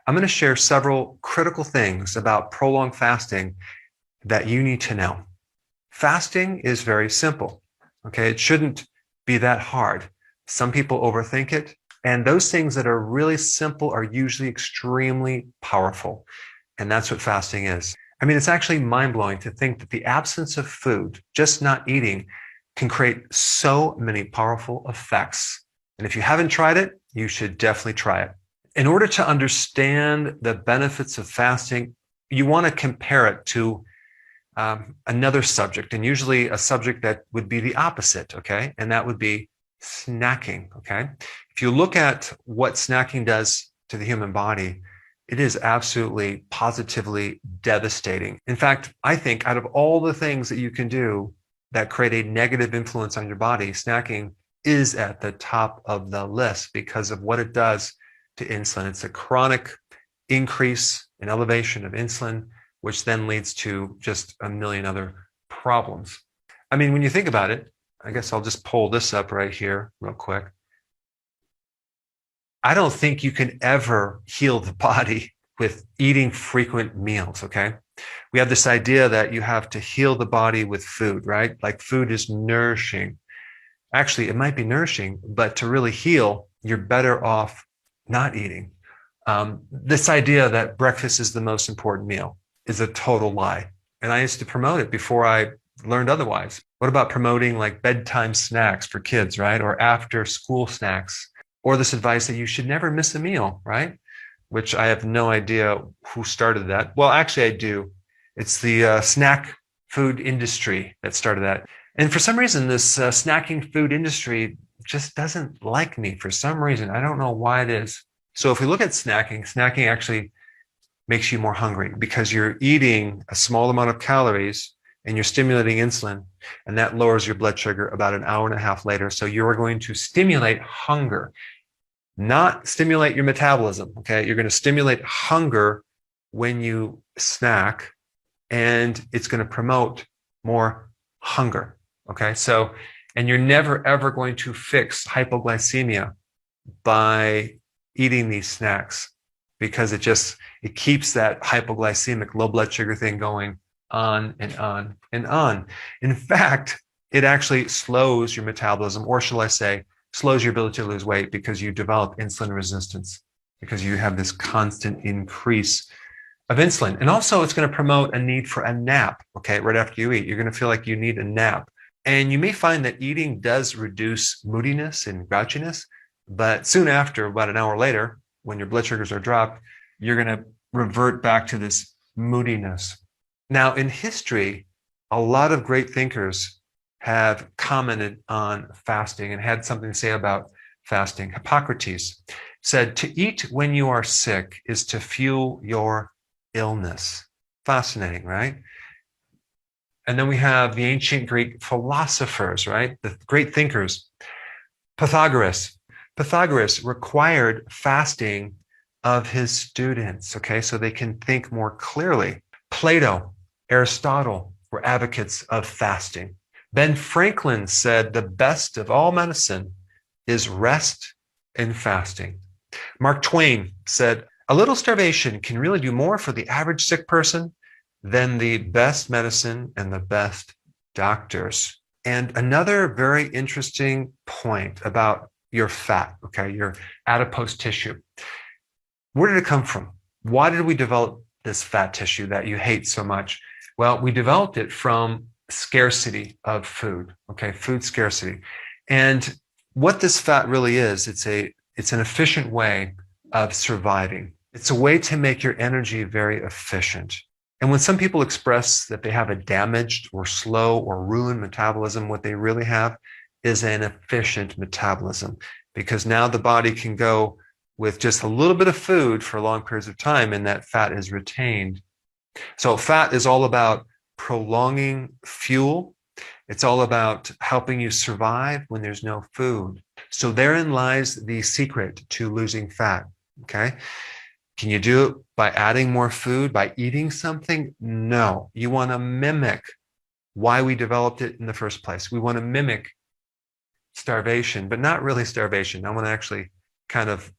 I'm going to share several critical things about prolonged fasting that you need to know. Fasting is very simple. Okay, it shouldn't be that hard. Some people overthink it, and those things that are really simple are usually extremely powerful. And that's what fasting is. I mean, it's actually mind-blowing to think that the absence of food, just not eating, can create so many powerful effects. And if you haven't tried it, you should definitely try it. In order to understand the benefits of fasting, you want to compare it to another subject, and usually a subject that would be the opposite, okay? And that would be snacking, okay? If you look at what snacking does to the human body, it is absolutely, positively devastating. In fact, I think out of all the things that you can do that create a negative influence on your body, snacking is at the top of the list because of what it does to insulin. It's a chronic increase in elevation of insulin, which then leads to just a million other problems. I mean, when you think about it, I guess I'll just pull this up right here real quick. I don't think you can ever heal the body with eating frequent meals, okay? We have this idea that you have to heal the body with food, right? Like food is nourishing. Actually, it might be nourishing, but to really heal, you're better off not eating. This idea that breakfast is the most important meal is a total lie. And I used to promote it before I learned otherwise. What about promoting like bedtime snacks for kids, right? Or after school snacks? Or this advice that you should never miss a meal, right? Which I have no idea who started that. Well, actually, I do. It's the snack food industry that started that. And for some reason, this snacking food industry just doesn't like me for some reason. I don't know why it is. So if we look at snacking, snacking actually makes you more hungry because you're eating a small amount of calories and you're stimulating insulin, and that lowers your blood sugar about an hour and a half later. So you're going to stimulate hunger, not stimulate your metabolism, okay? You're going to stimulate hunger when you snack, and it's going to promote more hunger, okay? So, and you're never, ever going to fix hypoglycemia by eating these snacks because it keeps that hypoglycemic low blood sugar thing going on and on and on. In fact, it actually slows your metabolism, or shall I say, slows your ability to lose weight because you develop insulin resistance because you have this constant increase of insulin. And also it's going to promote a need for a nap, okay? Right after you eat, you're going to feel like you need a nap. And you may find that eating does reduce moodiness and grouchiness, but soon after, about an hour later, when your blood sugars are dropped, you're going to revert back to this moodiness. Now, in history, a lot of great thinkers have commented on fasting and had something to say about fasting. Hippocrates said, "To eat when you are sick is to fuel your illness." Fascinating, right? And then we have the ancient Greek philosophers, right? The great thinkers. Pythagoras. Pythagoras required fasting of his students, okay, so they can think more clearly. Plato, Aristotle were advocates of fasting. Ben Franklin said the best of all medicine is rest and fasting. Mark Twain said, "A little starvation can really do more for the average sick person than the best medicine and the best doctors." And another very interesting point about your fat, okay, your adipose tissue. Where did it come from? Why did we develop this fat tissue that you hate so much? Well, we developed it from scarcity of food, okay, food scarcity. And what this fat really is, it's an efficient way of surviving. It's a way to make your energy very efficient. And when some people express that they have a damaged or slow or ruined metabolism, what they really have is an efficient metabolism, because now the body can go with just a little bit of food for long periods of time, and that fat is retained. So fat is all about prolonging fuel. It's all about helping you survive when there's no food. So therein lies the secret to losing fat, okay? Can you do it by adding more food, by eating something? No. You want to mimic why we developed it in the first place. We want to mimic starvation, but not really starvation. I want to actually kind of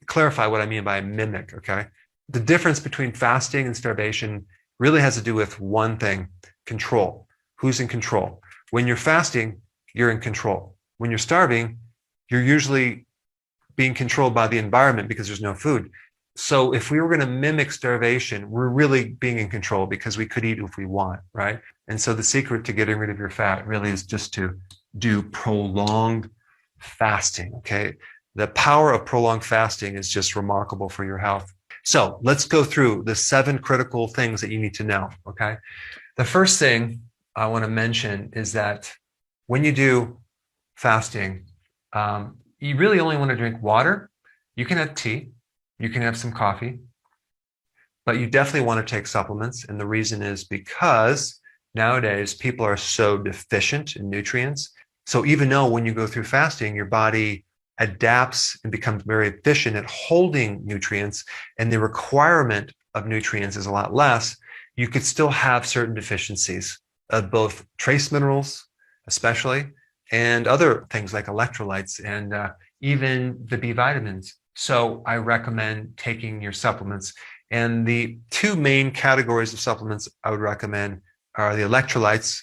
clarify what I mean by mimic, okay? The difference between fasting and starvation really has to do with one thing: control. Who's in control? When you're fasting, you're in control. When you're starving, you're usually being controlled by the environment because there's no food. So if we were going to mimic starvation, we're really being in control because we could eat if we want, right? And so the secret to getting rid of your fat really is just to do prolonged fasting, okay? The power of prolonged fasting is just remarkable for your health. So let's go through the 7 critical things that you need to know, okay? The first thing I want to mention is that when you do fasting, you really only want to drink water. You can have tea, you can have some coffee, but you definitely want to take supplements. And the reason is because nowadays people are so deficient in nutrients. So even though when you go through fasting, your body adapts and becomes very efficient at holding nutrients, and the requirement of nutrients is a lot less, you could still have certain deficiencies of both trace minerals, especially, and other things like electrolytes and even the B vitamins. So I recommend taking your supplements. And the 2 main categories of supplements I would recommend are the electrolytes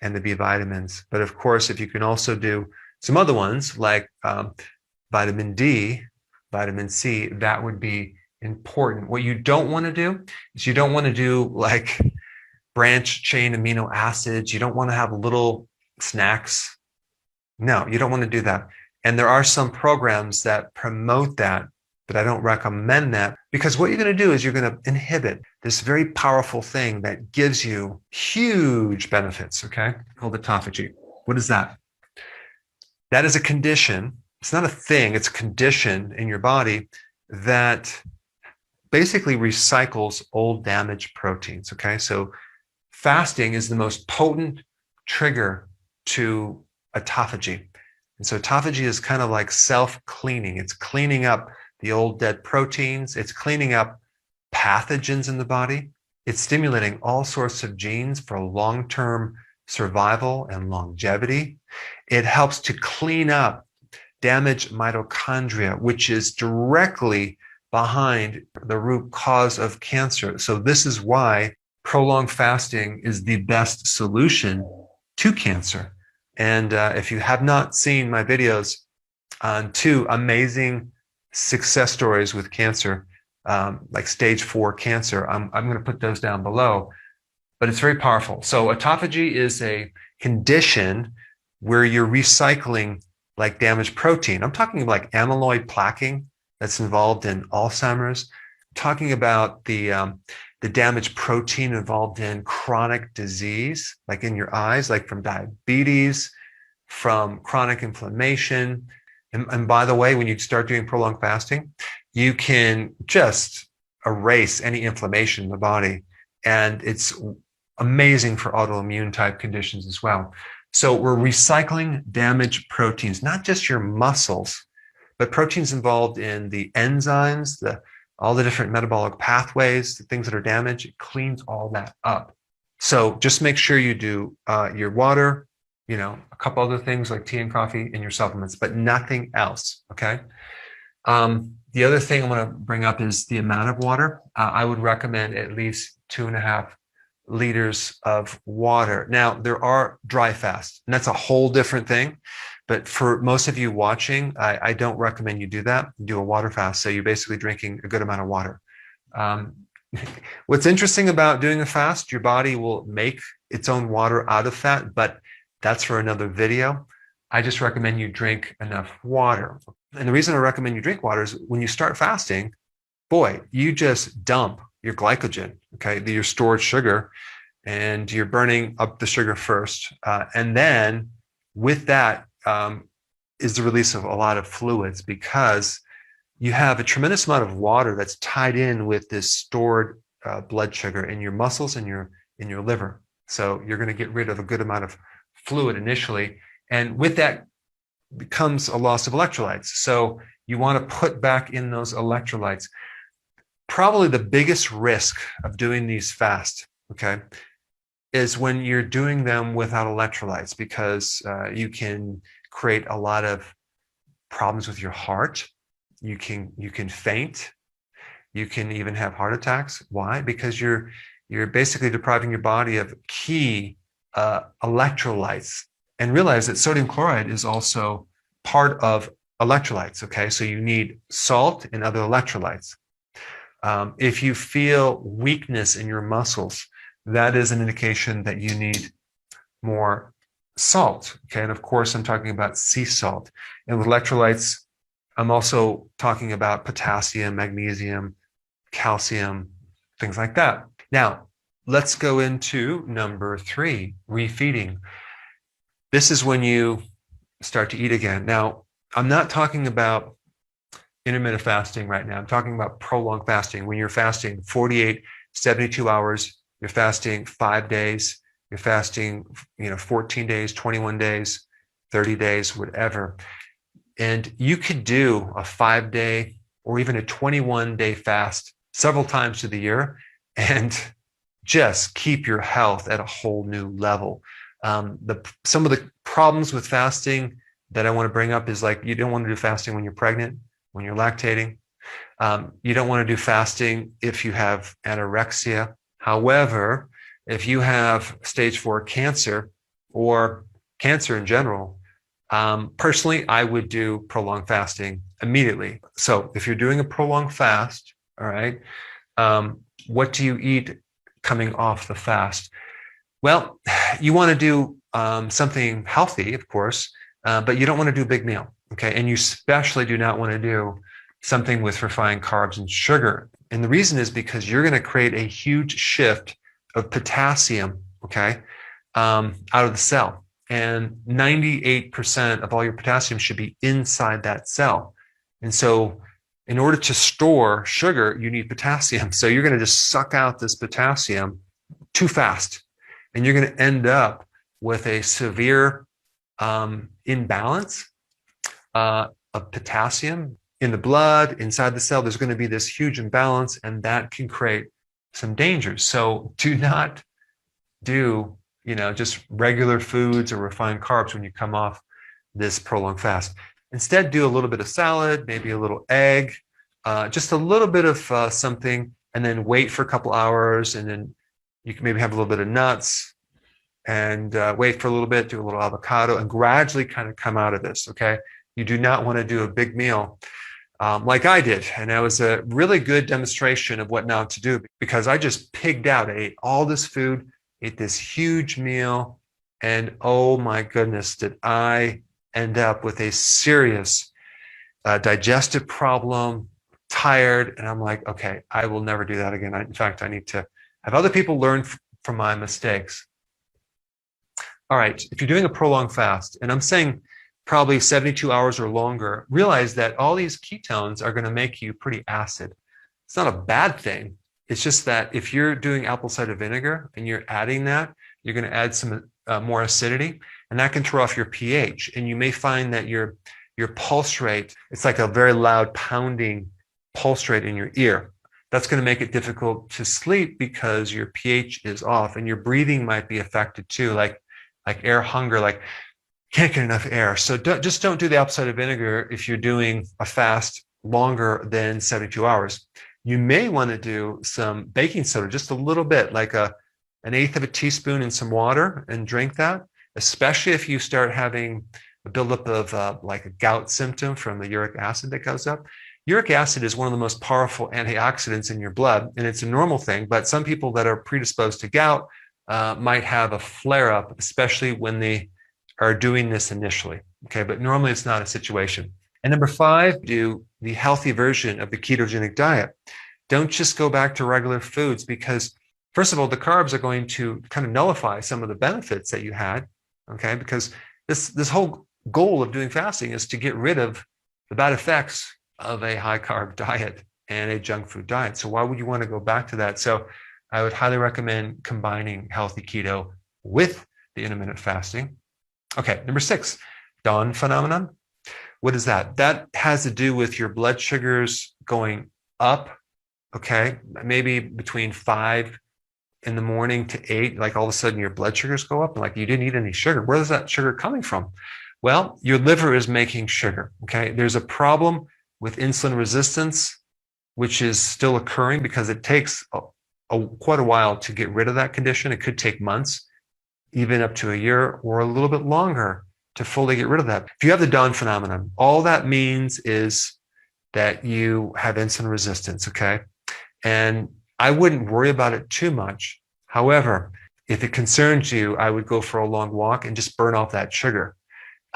and the B vitamins. But of course, if you can also do some other ones like vitamin D, vitamin C, that would be important. What you don't want to do is you don't want to do like branch chain amino acids. You don't want to have little snacks. No, you don't want to do that. And there are some programs that promote that, but I don't recommend that, because what you're going to do is you're going to inhibit this very powerful thing that gives you huge benefits, okay? Called autophagy. What is that? That is a condition. It's not a thing, it's a condition in your body that basically recycles old damaged proteins, okay? So fasting is the most potent trigger to autophagy. And so autophagy is kind of like self-cleaning. It's cleaning up the old dead proteins. It's cleaning up pathogens in the body. It's stimulating all sorts of genes for long-term survival and longevity. It helps to clean up damaged mitochondria, which is directly behind the root cause of cancer. So this is why prolonged fasting is the best solution to cancer. And if you have not seen my videos on 2 amazing success stories with cancer, like stage 4 cancer, I'm going to put those down below. But it's very powerful. So autophagy is a condition where you're recycling like damaged protein. I'm talking about like amyloid plaquing that's involved in Alzheimer's. I'm talking about the damaged protein involved in chronic disease, like in your eyes, like from diabetes, from chronic inflammation. And by the way, when you start doing prolonged fasting, you can just erase any inflammation in the body. And it's amazing for autoimmune type conditions as well. So we're recycling damaged proteins, not just your muscles, but proteins involved in the enzymes, all the different metabolic pathways, the things that are damaged. It cleans all that up. So just make sure you do your water, a couple other things like tea and coffee and your supplements, but nothing else, okay? The other thing I want to bring up is the amount of water. I would recommend at least 2.5 liters of water. Now, there are dry fasts, and that's a whole different thing. But for most of you watching, I don't recommend you do that. Do a water fast. So you're basically drinking a good amount of water. What's interesting about doing a fast, your body will make its own water out of fat, but that's for another video. I just recommend you drink enough water. And the reason I recommend you drink water is when you start fasting, boy, you just dump your glycogen, okay, your stored sugar, and you're burning up the sugar first. And then with that is the release of a lot of fluids, because you have a tremendous amount of water that's tied in with this stored blood sugar in your muscles and in your liver. So you're going to get rid of a good amount of fluid initially. And with that becomes a loss of electrolytes. So you want to put back in those electrolytes. Probably the biggest risk of doing these fast, okay, is when you're doing them without electrolytes, because you can create a lot of problems with your heart. you can faint. You can even have heart attacks. Why? Because you're basically depriving your body of key electrolytes. And realize that sodium chloride is also part of electrolytes. Okay, so you need salt and other electrolytes. If you feel weakness in your muscles, that is an indication that you need more salt. Okay, and of course, I'm talking about sea salt. And with electrolytes, I'm also talking about potassium, magnesium, calcium, things like that. Now, let's go into number 3, refeeding. This is when you start to eat again. Now, I'm not talking about intermittent fasting right now. I'm talking about prolonged fasting. When you're fasting 48, 72 hours, you're fasting 5 days, you're fasting, 14 days, 21 days, 30 days, whatever. And you could do a 5-day or even a 21-day fast several times through the year and just keep your health at a whole new level. Some of the problems with fasting that I want to bring up is like, you don't want to do fasting when you're pregnant, when you're lactating. You don't want to do fasting if you have anorexia. However, if you have stage 4 cancer or cancer in general, personally, I would do prolonged fasting immediately. So if you're doing a prolonged fast, all right, what do you eat coming off the fast? Well, you want to do something healthy, of course, but you don't want to do a big meal, okay? And you especially do not want to do something with refined carbs and sugar. And the reason is because you're going to create a huge shift of potassium, okay, out of the cell. And 98% of all your potassium should be inside that cell. And so in order to store sugar, you need potassium. So you're going to just suck out this potassium too fast. And you're going to end up with a severe imbalance of potassium in the blood, inside the cell. There's going to be this huge imbalance, and that can create some dangers. So do not do, just regular foods or refined carbs when you come off this prolonged fast. Instead, do a little bit of salad, maybe a little egg, just a little bit of something, and then wait for a couple hours, and then you can maybe have a little bit of nuts and wait for a little bit, do a little avocado, and gradually kind of come out of this, okay? You do not want to do a big meal like I did. And that was a really good demonstration of what not to do, because I just pigged out. I ate all this food, ate this huge meal, and oh my goodness, did I end up with a serious digestive problem, tired. And I'm like, okay, I will never do that again. In fact, I need to have other people learn from my mistakes. All right, if you're doing a prolonged fast, and I'm saying probably 72 hours or longer, realize that all these ketones are going to make you pretty acid. It's not a bad thing. It's just that if you're doing apple cider vinegar and you're adding that, you're going to add some more acidity, and that can throw off your pH. And you may find that your pulse rate, it's like a very loud pounding pulse rate in your ear. That's going to make it difficult to sleep because your pH is off, and your breathing might be affected too, like air hunger, like can't get enough air. So just don't do the apple cider vinegar if you're doing a fast longer than 72 hours. You may want to do some baking soda, just a little bit, like an eighth of a teaspoon in some water, and drink that, especially if you start having a buildup of like a gout symptom from the uric acid that goes up. Uric acid is one of the most powerful antioxidants in your blood, and it's a normal thing, but some people that are predisposed to gout might have a flare-up, especially when they are doing this initially, okay? But normally it's not a situation. And number 5, do the healthy version of the ketogenic diet. Don't just go back to regular foods, because first of all, the carbs are going to kind of nullify some of the benefits that you had, okay? Because this whole goal of doing fasting is to get rid of the bad effects of a high carb diet and a junk food diet. So why would you want to go back to that? So I would highly recommend combining healthy keto with the intermittent fasting. Okay, number 6, dawn phenomenon. What is that? That has to do with your blood sugars going up, okay? Maybe between 5 in the morning to 8, like all of a sudden your blood sugars go up, and like you didn't eat any sugar. Where is that sugar coming from? Well, your liver is making sugar, okay? There's a problem with insulin resistance, which is still occurring because it takes quite a while to get rid of that condition. It could take months, even up to a year or a little bit longer to fully get rid of that. If you have the dawn phenomenon, all that means is that you have insulin resistance, okay? And I wouldn't worry about it too much. However, if it concerns you, I would go for a long walk and just burn off that sugar.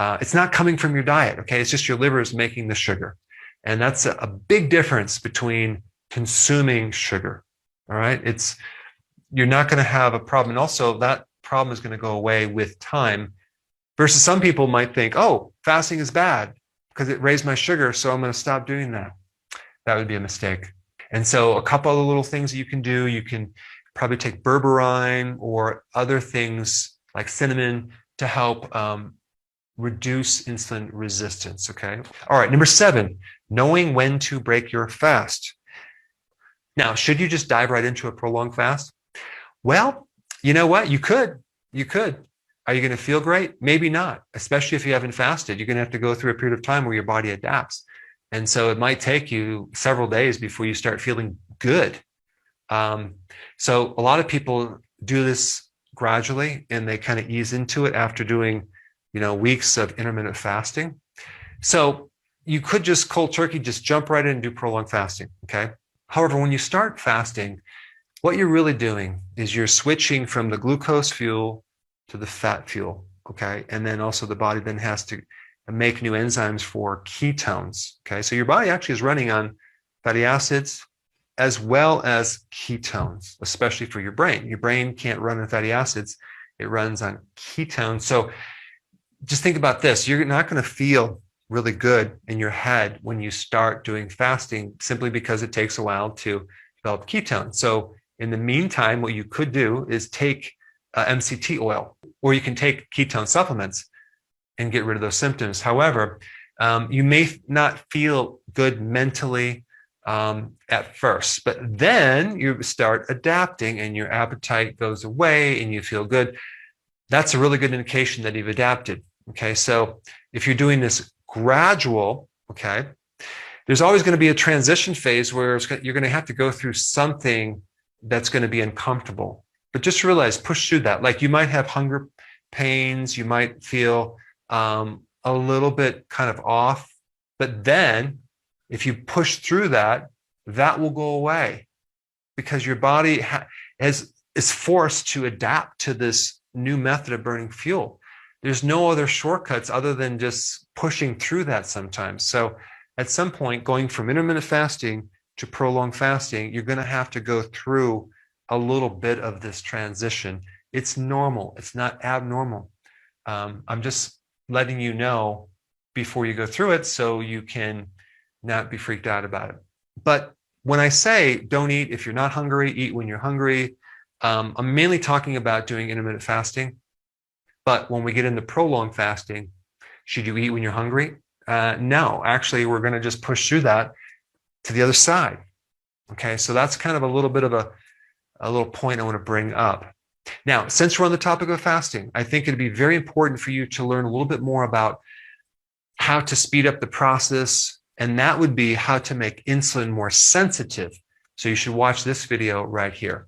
It's not coming from your diet, okay? It's just your liver is making the sugar. And that's a big difference between consuming sugar, all right? You're not going to have a problem. And also that problem is going to go away with time versus some people might think, oh, fasting is bad because it raised my sugar, so I'm going to stop doing that. That would be a mistake. And so a couple of little things that you can do, you can probably take berberine or other things like cinnamon to help reduce insulin resistance, okay? All right, number 7, knowing when to break your fast. Now, should you just dive right into a prolonged fast? Well, you know what? You could. Are you going to feel great? Maybe not, especially if you haven't fasted. You're going to have to go through a period of time where your body adapts. And so it might take you several days before you start feeling good. So a lot of people do this gradually and they kind of ease into it after doing, weeks of intermittent fasting. So you could just cold turkey, just jump right in and do prolonged fasting, okay? However, when you start fasting, what you're really doing is you're switching from the glucose fuel to the fat fuel, okay? And then also the body then has to make new enzymes for ketones, okay? So your body actually is running on fatty acids as well as ketones, especially for your brain. Your brain can't run on fatty acids. It runs on ketones. So just think about this. You're not going to feel really good in your head when you start doing fasting simply because it takes a while to develop ketones. So in the meantime, what you could do is take MCT oil, or you can take ketone supplements and get rid of those symptoms. However, you may not feel good mentally at first, but then you start adapting and your appetite goes away and you feel good. That's a really good indication that you've adapted. Okay, so if you're doing this gradual, okay, there's always going to be a transition phase where you're going to have to go through something that's going to be uncomfortable. But just realize, push through that. Like you might have hunger pains, you might feel a little bit kind of off, but then if you push through that, that will go away because your body is forced to adapt to this new method of burning fuel. There's no other shortcuts other than just pushing through that sometimes. So at some point, going from intermittent fasting to prolonged fasting, you're going to have to go through a little bit of this transition. It's normal. It's not abnormal. I'm just letting you know before you go through it so you can not be freaked out about it. But when I say don't eat if you're not hungry, eat when you're hungry, I'm mainly talking about doing intermittent fasting. But when we get into prolonged fasting, should you eat when you're hungry? No, actually, we're going to just push through that to the other side. Okay, so that's kind of a little bit of a little point I want to bring up. Now, since we're on the topic of fasting, I think it'd be very important for you to learn a little bit more about how to speed up the process, and that would be how to make insulin more sensitive. So you should watch this video right here.